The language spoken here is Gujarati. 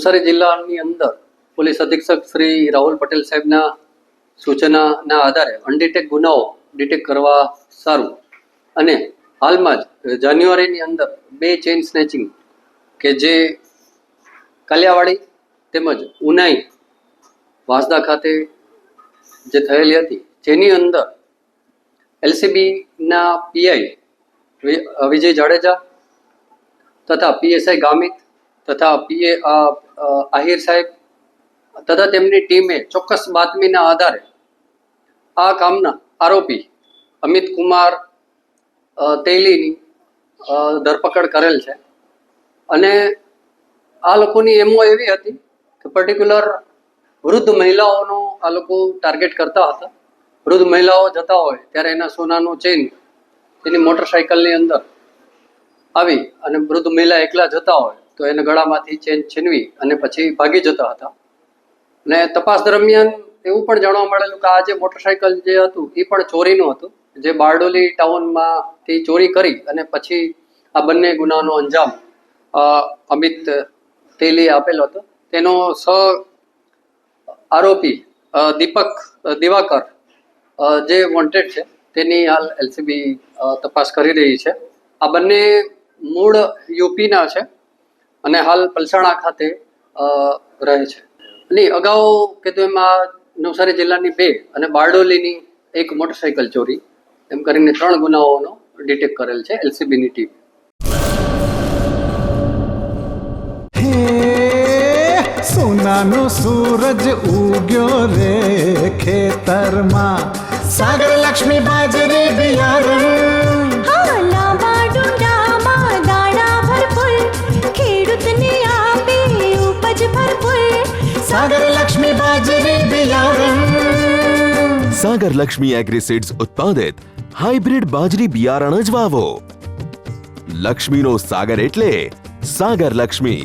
નવસારી જિલ્લાની અંદર પોલીસ અધિક્ષક શ્રી રાહુલ પટેલ સાહેબના સૂચનાના આધારે અનડિટેક ગુનાઓ ડિટેક્ટ કરવા સારું અને હાલમાં જ જાન્યુઆરીની અંદર 2 ચેઇન સ્નેચિંગ કે જે કાલિયાવાડી તેમજ ઉનાઈ વાંસદા ખાતે જે થયેલી હતી, જેની અંદર એલસીબીના પીઆઈ વિજય જાડેજા તથા પીએસઆઈ ગામિત તથા પીએ આહિર સાહેબ તથા તેમની ટીમે ચોક્કસ બાતમીના આધારે આ કામના આરોપી અમિત કુમાર તેલીની ધરપકડ કરેલ છે. અને આ લોકોની એમો એવી હતી કે પર્ટિક્યુલર વૃદ્ધ મહિલાઓનો આ લોકો ટાર્ગેટ કરતા હતા. વૃદ્ધ મહિલાઓ જતા હોય ત્યારે એના સોનાનું ચેઇન તેની મોટરસાઇકલની અંદર આવી અને વૃદ્ધ મહિલા એકલા જતા હોય તો એને ગળામાંથી ચેન છીનવી અને પછી ભાગી જતા હતા. અને તપાસ દરમિયાન એવું પણ જાણવા મળેલું કે આ જે મોટરસાઇકલ જે હતું એ પણ ચોરીનું હતું, જે બારડોલી ટાઉનમાંથી ચોરી કરી અને પછી આ બંને ગુનાનો અંજામ અમિત તેલીએ આપેલો હતો. તેનો સહ આરોપી દીપક દિવાકર જે વોન્ટેડ છે તેની હાલ એલસીબી તપાસ કરી રહી છે. આ બંને મૂળ યુપીના છે અને હાલ પલસાણા ખાતે રહે છે. અને અગાઉ કીધું એમાં નવસારી જિલ્લાની 2 અને બારડોલીની 1 મોટરસાઇકલ ચોરી એમ કરીને 3 ગુનાઓનો ડિટેક્ટ કરેલ છે એલસીબીની ટીમ. સોનાનો સૂરજ ઉગ્યો રે ખેતરમાં, સાગર લક્ષ્મી બાજરી બિયારણ, લાંબા ડુંડામાં દાણા ભરપૂર, ખેડૂતને આપે ઉપજ ભરપૂર. સાગર લક્ષ્મી બાજરી બિયારણ. સાગર લક્ષ્મી એગ્રીસીડ્સ ઉત્પાદિત હાઇબ્રિડ બાજરી બિયારણ જ વાવો. લક્ષ્મીનો સાગર એટલે સાગર લક્ષ્મી.